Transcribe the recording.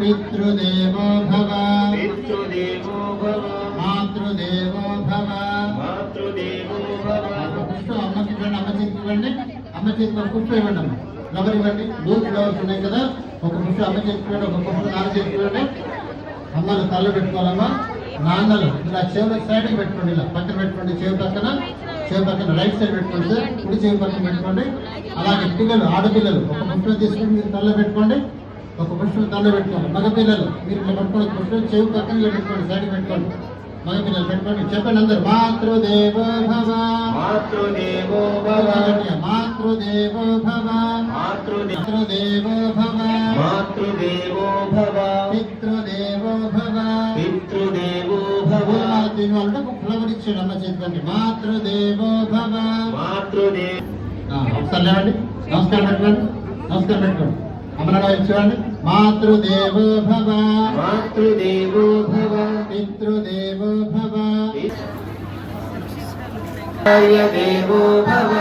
పితృదేవో భవ పితృదేవో భవ మాతృదేవో భవ మాతృదేవో భవ. పుష్పం అమ్మకి ఇవ్వండి, అమ్మ చేతికి ఇవ్వండి. అమ్మ చేతికి పుష్పం ఇవ్వండి అమ్మ. ఫ్లవర్ ఇవ్వండి. లూజ్ ఫ్లవర్స్ ఉన్నాయి కదా, ఒక పుష్పం అమ్మ చేతికి ఇవ్వండి, ఒక పుష్పం నాన్న చేతికి ఇవ్వండి. అమ్మలు తల్ల పెట్టుకోవాలమ్మా. నాన్నలు ఇలా చెవుల సైడ్కి పెట్టుకోండి, ఇలా పక్కన పెట్టుకోండి. చెవి పక్కన రైట్ సైడ్ పెట్టుకోండి సార్, కుడి చెవి పక్కన పెట్టుకోండి. అలాగే పిల్లలు, ఆడపిల్లలు ఒక పుష్పం తీసుకొని మీరు తల్ల పెట్టుకోండి, ఒక పుష్పం తల్ల పెట్టుకోండి. మగపిల్లలు మీరు ఇట్లా పట్టుకోండి, పుష్పం చెవి పక్కన పెట్టుకోండి, సైడ్ పెట్టుకోండి. మగపిల్లలు పెట్టుకోండి. చెప్పండి అందరు. మాతృదేవో భవ మాతృదేవో భవ మాతృదేవో భవ మాతృదేవో భవ మాతృదేవో భవ పితృదేవో భవ పితృదేవో భవ. దీనివల్ల ఒక ఫ్లవర్ ఇచ్చాడు అమ్మ చేతికండి. మాతృదేవో భవ మాతృదేవ. ఒకసారి లేవండి, నమస్కారం పెట్టుకోండి, నమస్కారం పెట్టుకోండి. అమ్మనాడు చూడండి. మాతృదేవో భవ మాతృదేవో భవ పితృదేవో భవ దేవో భవ.